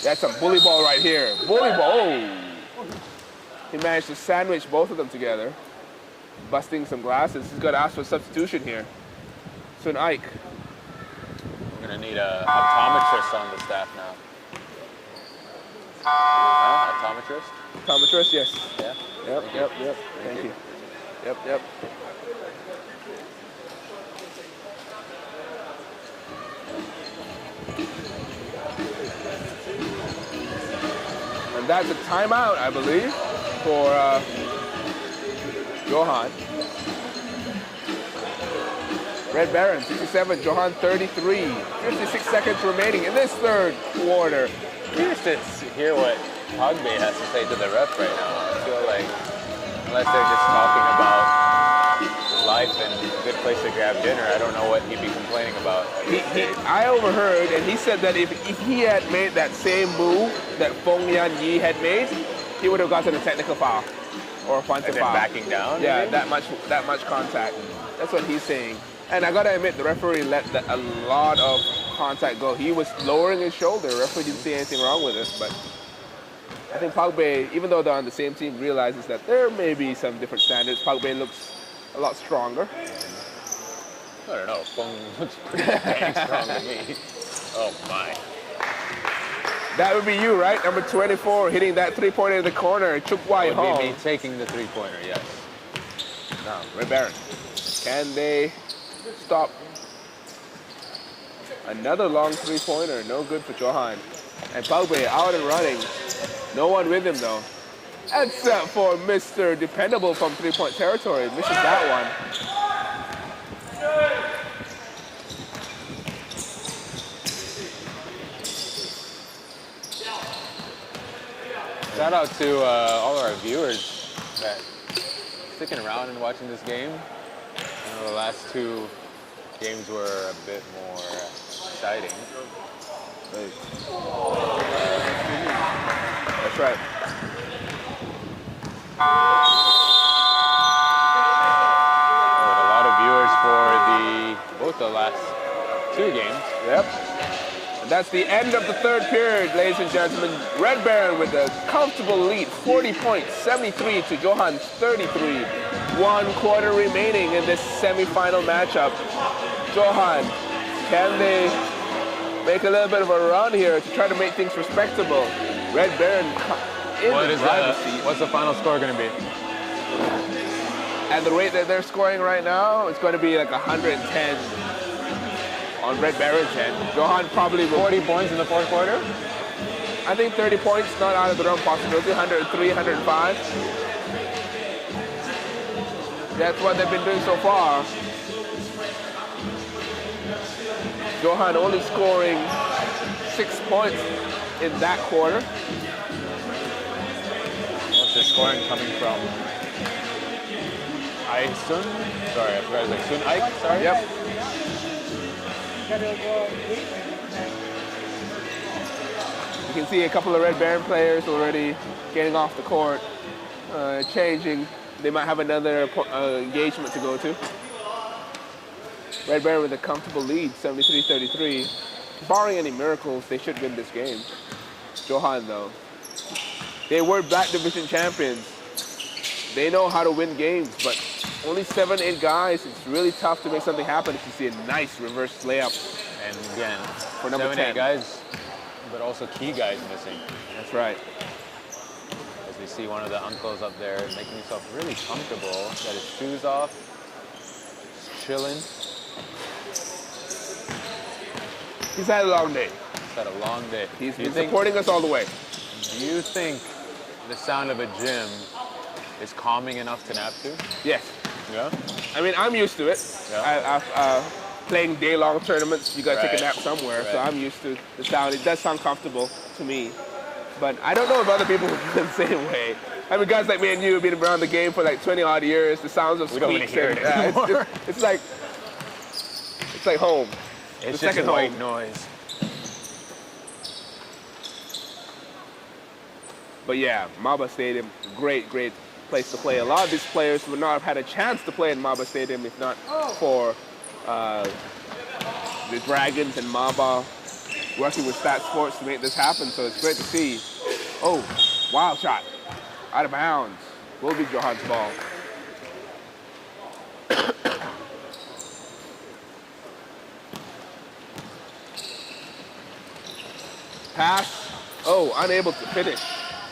Speaker 1: that's some bully ball right here. Bully ball. Oh. He managed to sandwich both of them together, busting some glasses. He's got to ask for substitution here. Sun Ike.
Speaker 2: We're going to need an optometrist on the staff now. Optometrist?
Speaker 1: Optometrist, yes.
Speaker 2: Yeah.
Speaker 1: Yep. Thank you. Yep. And that's a timeout, I believe, for Johan. Red Baron, 67, Johan 33. 56 seconds remaining in this third quarter.
Speaker 2: Curious to hear what Pogba has to say to the ref right now. I feel like, unless they're just talking about life and a good place to grab dinner, I don't know what he'd be complaining about.
Speaker 1: I overheard, and he said that if he had made that same move that Fong Yan Yi had made, he would have gotten a technical foul or a offensive foul.
Speaker 2: Backing down?
Speaker 1: Yeah, that much contact. That's what he's saying. And I gotta admit, the referee let a lot of contact go. He was lowering his shoulder. The referee didn't see anything wrong with this, but I think Pogba, even though they're on the same team, realizes that there may be some different standards. Pogba looks a lot stronger.
Speaker 2: I don't know. Fong looks pretty dang strong to me. Oh my.
Speaker 1: That would be you, right? Number 24, hitting that three-pointer in the corner. Chuk Wai
Speaker 2: That would
Speaker 1: Hong.
Speaker 2: be me taking the three-pointer, yes.
Speaker 1: Now, Red Baron. Can they stop? Another long three-pointer. No good for Johan. And Pogba out and running. No one with him, though. Except for Mr. Dependable from three-point territory. Misses that one.
Speaker 2: Shout out to all our viewers that sticking around and watching this game. You know, the last two games were a bit more exciting.
Speaker 1: That's right.
Speaker 2: A lot of viewers for both the last two games.
Speaker 1: Yep. And that's the end of the third period, ladies and gentlemen. Red Baron with a comfortable lead, 40 points, 73 to Johan's 33. 1 quarter remaining in this semifinal matchup. Johan, can they make a little bit of a run here to try to make things respectable? Red Baron in the driver's seat.
Speaker 2: What's the final score going to be?
Speaker 1: At the rate that they're scoring right now, it's going to be like 110 on Red Baron's end. Johan probably will.
Speaker 2: 40 points in the fourth quarter?
Speaker 1: I think 30 points, not out of the realm of possibility. 103, 105. That's what they've been doing so far. Johan only scoring 6 points in that quarter.
Speaker 2: What's their scoring coming from? Sun? Sorry, I forgot. Like Sun Ike? Sorry.
Speaker 1: Yep. You can see a couple of Red Baron players already getting off the court, changing. They might have another engagement to go to. Red Baron with a comfortable lead, 73-33. Barring any miracles, they should win this game. Johan, though, they were Black Division champions. They know how to win games, but only 7, 8 guys. It's really tough to make something happen if you see a nice reverse layup.
Speaker 2: And again,
Speaker 1: for number
Speaker 2: 7,
Speaker 1: 10.
Speaker 2: 8 guys, but also key guys missing.
Speaker 1: That's right.
Speaker 2: As we see one of the uncles up there making himself really comfortable. Got his shoes off, just chilling.
Speaker 1: He's had a long day.
Speaker 2: He's had a long day.
Speaker 1: He's been supporting us all the way.
Speaker 2: Do you think the sound of a gym is calming enough to nap to?
Speaker 1: Yes.
Speaker 2: Yeah?
Speaker 1: I mean, I'm used to it.
Speaker 2: Yeah.
Speaker 1: Playing day-long tournaments, you got to take a
Speaker 2: Right.
Speaker 1: nap somewhere, so
Speaker 2: Right.
Speaker 1: I'm used to the sound. It does sound comfortable to me. But I don't know if other people feel the same way. I mean, guys like me and you have been around the game for like 20-odd years. The sounds of
Speaker 2: We don't
Speaker 1: squeaks
Speaker 2: wanna hear it anymore.
Speaker 1: it's like home.
Speaker 2: It's
Speaker 1: The
Speaker 2: just
Speaker 1: second
Speaker 2: white
Speaker 1: home.
Speaker 2: noise.
Speaker 1: But yeah, Maba Stadium, great place to play. A lot of these players would not have had a chance to play in Maba Stadium if not for the Dragons and Maba working with StatSports to make this happen. So it's great to see. Oh, wild shot. Out of bounds. Will be Johan's ball. Pass. Oh, unable to finish.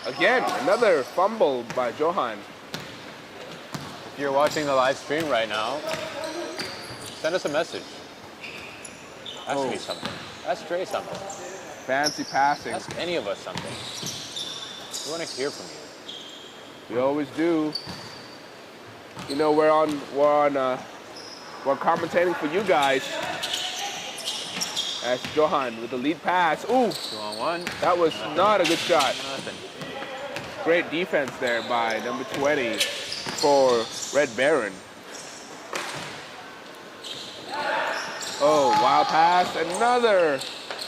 Speaker 1: Again, another fumble by Johan.
Speaker 2: If you're watching the live stream right now, send us a message. Ask me something. Ask Trey something.
Speaker 1: Fancy passing.
Speaker 2: Ask any of us something. We want to hear from you.
Speaker 1: We always do. You know, we're commentating for you guys. That's Johan with the lead pass. Ooh,
Speaker 2: 2-on-1.
Speaker 1: that was not a good shot.
Speaker 2: Nothing.
Speaker 1: Great defense there by number 20 for Red Baron. Oh, wild pass. Another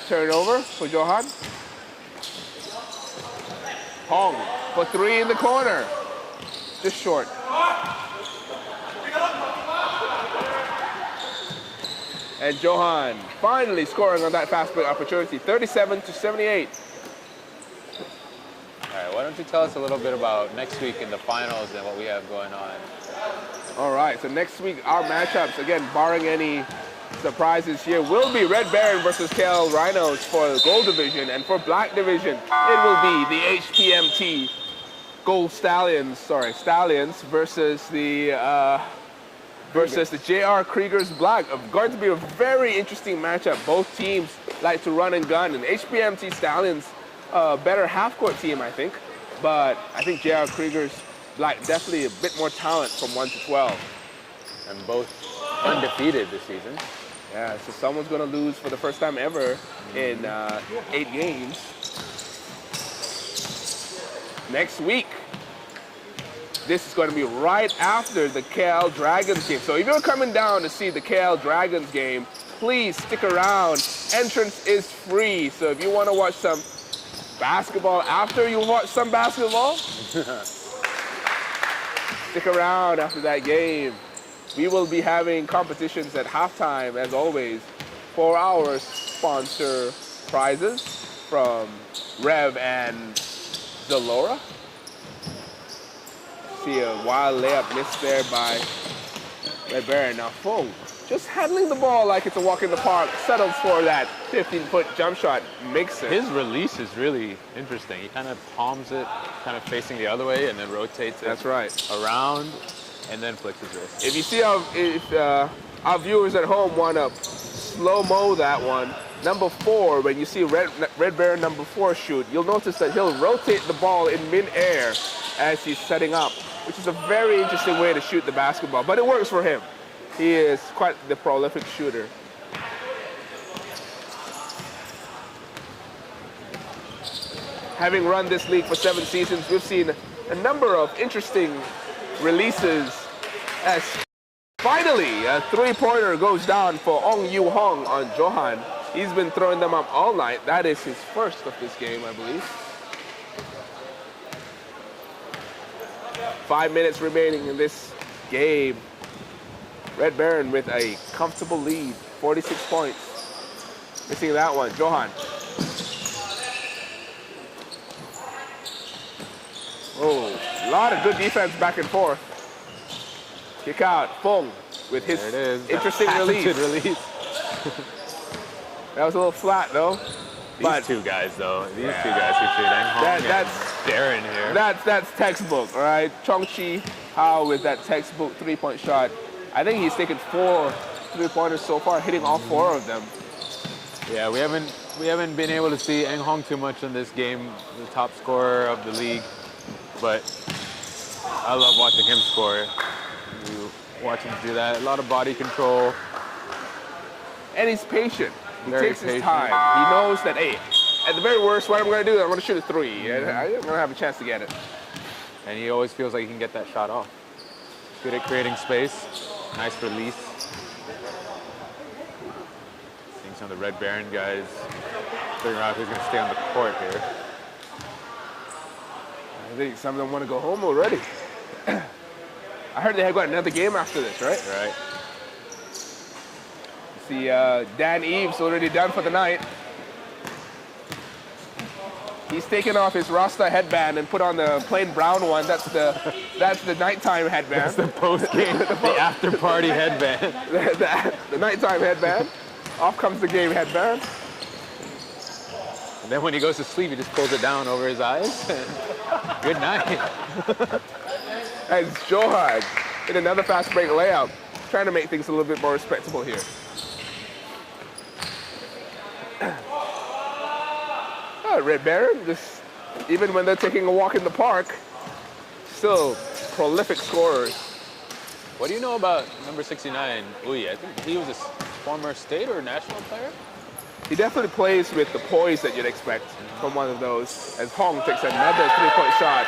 Speaker 1: turnover for Johan. Hong for 3 in the corner. Just short. And Johan finally scoring on that fast break opportunity, 37-78.
Speaker 2: All right, why don't you tell us a little bit about next week in the finals and what we have going on?
Speaker 1: All right, so next week our matchups, again, barring any surprises here, will be Red Baron versus KL Rhinos for the gold division, and for black division, it will be the HPMT Gold Stallions versus the JR Kriegers Black. Going to be a very interesting matchup. Both teams like to run and gun, and HPMT Stallions, better half-court team, I think. But I think JR Kriegers Black definitely a bit more talent from 1 to 12.
Speaker 2: And both undefeated this season.
Speaker 1: Yeah, so someone's going to lose for the first time ever in 8 games. Next week, this is going to be right after the KL Dragons game. So if you're coming down to see the KL Dragons game, please stick around. Entrance is free. So if you want to watch some basketball after you watch some basketball, stick around after that game. We will be having competitions at halftime, as always, for our sponsor prizes from Rev and Zalora. See a wild layup missed there by Red Baron. Now Fung just handling the ball like it's a walk in the park, settles for that 15-foot jump shot, makes it.
Speaker 2: His release is really interesting. He kind of palms it, kind of facing the other way, and then rotates it.
Speaker 1: That's right.
Speaker 2: Around, and then flicks his wrist.
Speaker 1: If you see our viewers at home want to slow-mo that one, number 4, when you see Red Baron number 4 shoot, you'll notice that he'll rotate the ball in mid-air as he's setting up, which is a very interesting way to shoot the basketball, but it works for him. He is quite the prolific shooter. Having run this league for 7 seasons, we've seen a number of interesting releases as finally a 3-pointer goes down for Ong Yu Hong on Johan. He's been throwing them up all night. That is his first of this game, I believe. 5 minutes remaining in this game. Red Baron with a comfortable lead, 46 points. Missing that one, Johan. Oh, a lot of good defense back and forth. Kick out, Fung with his interesting release. That was a little flat though.
Speaker 2: These two guys though, these two guys who shoot that's Darren here.
Speaker 1: That's textbook, all right? Chongqi Hao with that textbook 3-point shot. I think he's taken 4 3-pointers so far, hitting all 4 of them.
Speaker 2: Yeah, we haven't been able to see Eng Hong too much in this game, the top scorer of the league. But I love watching him score. You watch him do that. A lot of body control.
Speaker 1: And he's patient. He
Speaker 2: Very
Speaker 1: takes his
Speaker 2: patient.
Speaker 1: time. He knows that, hey, at the very worst, what I'm going to do is I'm going to shoot a 3. And I'm going to have a chance to get it.
Speaker 2: And he always feels like he can get that shot off. Good at creating space. Nice release. Seeing some of the Red Baron guys figuring out who's going to stay on the court here.
Speaker 1: I think some of them want to go home already. I heard they had got another game after this, right?
Speaker 2: Right.
Speaker 1: See, Dan Eves already done for the night. He's taken off his Rasta headband and put on the plain brown one. That's the nighttime headband.
Speaker 2: That's the post-game, the after-party headband.
Speaker 1: the nighttime headband. Off comes the game headband.
Speaker 2: And then when he goes to sleep, he just pulls it down over his eyes. Good night.
Speaker 1: And Johan in another fast break layup, trying to make things a little bit more respectable here. Red Baron, just even when they're taking a walk in the park, still prolific scorers.
Speaker 2: What do you know about number 69, Uy? I think he was a former state or national player?
Speaker 1: He definitely plays with the poise that you'd expect from one of those, as Hong takes another three-point shot.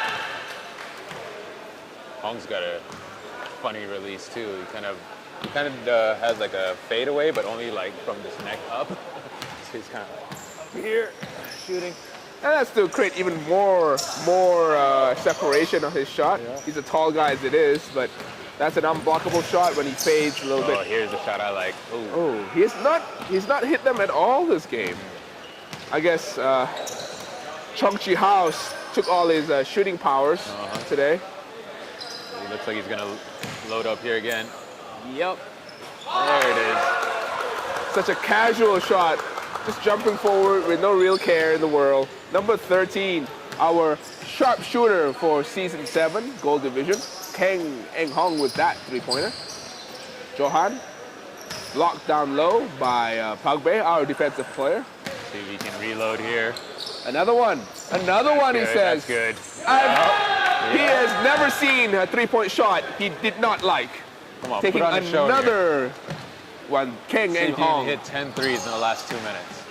Speaker 2: Hong's got a funny release too. He kind of has like a fadeaway, but only like from this neck up. So he's kind of like here, shooting.
Speaker 1: And that's to create even more separation of his shot.
Speaker 2: Yeah.
Speaker 1: He's a tall guy as it is, but that's an unblockable shot when he fades a little bit.
Speaker 2: Oh, here's the shot I like. Ooh.
Speaker 1: Oh, he's not hit them at all this game. I guess Chung Chi House took all his shooting powers today.
Speaker 2: He looks like he's gonna load up here again. Yep. There it is.
Speaker 1: Such a casual shot, just jumping forward with no real care in the world. Number 13, our sharpshooter for Season 7, Gold Division, Kang Eng Hong with that three-pointer. Johan, blocked down low by Pagbe, our defensive player.
Speaker 2: See if he can reload here.
Speaker 1: Another one, he says.
Speaker 2: That's good.
Speaker 1: He has never seen a three-point shot he did not like.
Speaker 2: Come on,
Speaker 1: Taking
Speaker 2: put on the show
Speaker 1: another one, Kang
Speaker 2: See
Speaker 1: Eng
Speaker 2: if you
Speaker 1: Hong.
Speaker 2: hit 10 threes in the last 2 minutes.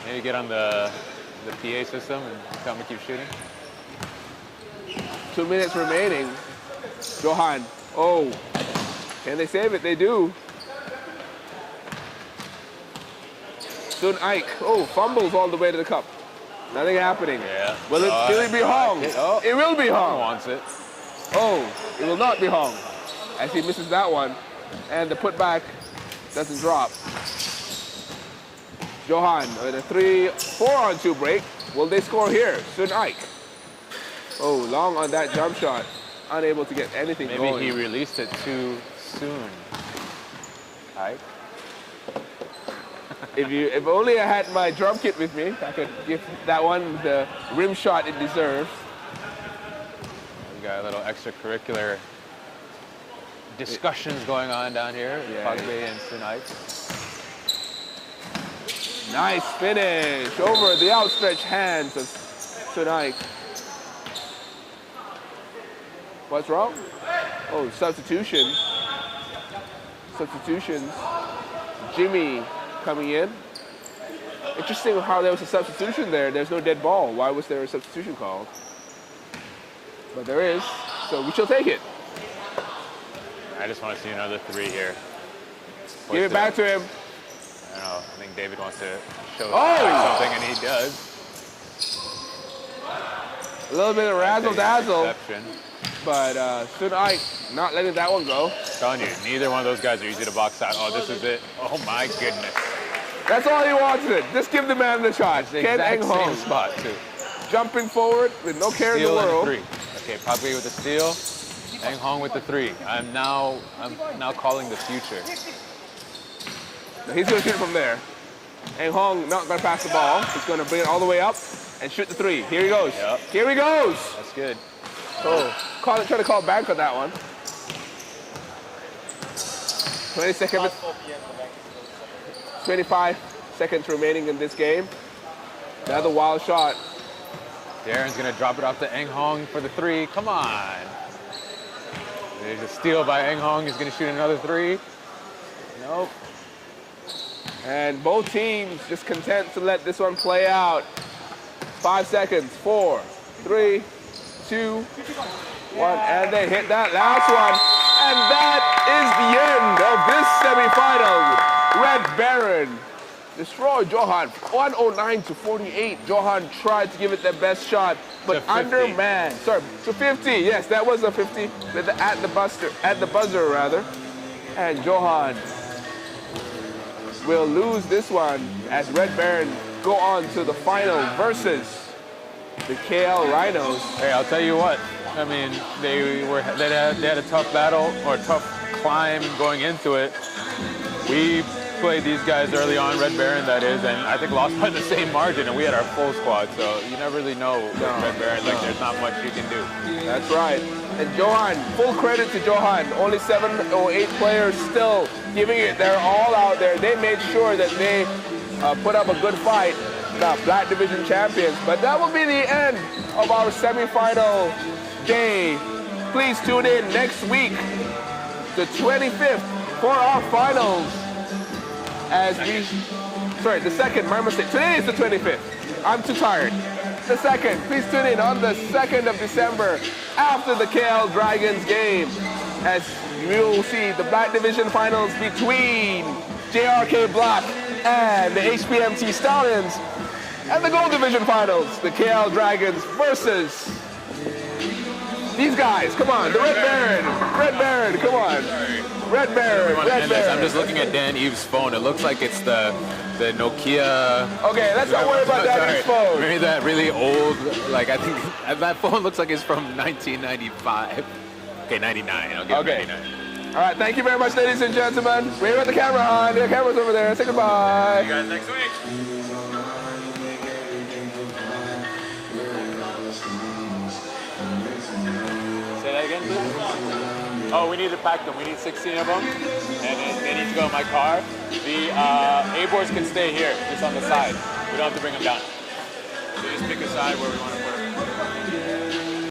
Speaker 2: Maybe get on the PA system and tell him to keep shooting.
Speaker 1: 2 minutes remaining. Johan, oh, can they save it? They do. Sun Ike, oh, fumbles all the way to the cup. Nothing happening.
Speaker 2: Yeah.
Speaker 1: Will it be Hong?
Speaker 2: Oh.
Speaker 1: It will be
Speaker 2: Hong
Speaker 1: Hong.
Speaker 2: wants it.
Speaker 1: Oh, it will not be Hong. As he misses that one. And the putback doesn't drop. Johan with a 4-on-2 break. Will they score here? Sun Ike. Oh, long on that jump shot. Unable to get anything going.
Speaker 2: Maybe he released it too soon. Ike?
Speaker 1: If only I had my drum kit with me, I could give that one the rim shot it deserves.
Speaker 2: We got a little extracurricular discussions going on down here.
Speaker 1: Yeah.
Speaker 2: Pagbe and Sunai.
Speaker 1: Nice finish over the outstretched hands of Sunai. What's wrong? Oh, substitutions. Jimmy coming in. Interesting how there was a substitution there. There's no dead ball. Why was there a substitution called? But there is, so we shall take it.
Speaker 2: I just want to see another three here.
Speaker 1: Give it back to him.
Speaker 2: I don't know. I think David wants to show
Speaker 1: Oh!
Speaker 2: something, and he does.
Speaker 1: A little bit of razzle-dazzle,
Speaker 2: Exception.
Speaker 1: but Sun Ike not letting that one go.
Speaker 2: I'm telling you, neither one of those guys are easy to box out. Oh, this is it. Oh my goodness.
Speaker 1: That's all he wanted. Just give the man the shot.
Speaker 2: It's the
Speaker 1: Ken
Speaker 2: exact
Speaker 1: Eng Hong
Speaker 2: same spot too.
Speaker 1: jumping forward with no care in the
Speaker 2: Steal and a
Speaker 1: world.
Speaker 2: three. Okay, Pagbe with the steal. Eng Hong with the three. I'm now calling the future.
Speaker 1: He's going to shoot it from there. Eng Hong not going to pass the ball. He's going to bring it all the way up and shoot the three. Here he goes.
Speaker 2: Yep.
Speaker 1: Here he goes.
Speaker 2: That's good.
Speaker 1: Oh, try to call back on that one. 25 seconds remaining in this game. Another wild shot.
Speaker 2: Darren's gonna drop it off to Eng Hong for the three. Come on. There's a steal by Eng Hong. He's gonna shoot another three. Nope.
Speaker 1: And both teams just content to let this one play out. 5 seconds. 4, 3, 2, 1. And they hit that last one. And that is the end of this semifinal. Red Baron destroyed Johan 109-48. Johan tried to give it their best shot, but undermanned. Sorry, to 50. Yes, that was a 50 at the buzzer rather. And Johan will lose this one as Red Baron go on to the final versus the KL Rhinos.
Speaker 2: Hey, I'll tell you what. I mean, they had a tough battle or a tough climb going into it. We played these guys early on, Red Baron that is, and I think lost by the same margin, and we had our full squad, so you never really know with Red Baron, like there's not much you can do.
Speaker 1: That's right. And Johan, full credit to Johan. Only 7 or 8 players still giving it their all out there. They made sure that they put up a good fight, the Black Division champions. But that will be the end of our semifinal day. Please tune in next week, the 25th, for our finals. The second, my mistake. Today is the 25th. I'm too tired. The second, please tune in on the 2nd of December after the KL Dragons game, as you will see the Black Division finals between JRK Black and the HPMT Stallions, and the Gold Division finals, the KL Dragons versus these guys. Come on, the Red Baron, come on. Red Baron.
Speaker 2: I'm just looking at Dan Eve's phone. It looks like it's the Nokia.
Speaker 1: Okay, let's not worry about Dan Eve's phone.
Speaker 2: Maybe that really old, like I think that phone looks like it's from 1995. Okay, 99. I'll give it 99.
Speaker 1: All right, thank you very much, ladies and gentlemen. Wave at the camera, hon. The camera's over there. Say goodbye.
Speaker 2: See you guys next week. Say that again, please. Oh, we need to pack them. We need 16 of them, and they need to go in my car. The A-boards can stay here, just on the side. We don't have to bring them down. So just pick a side where we want to put them.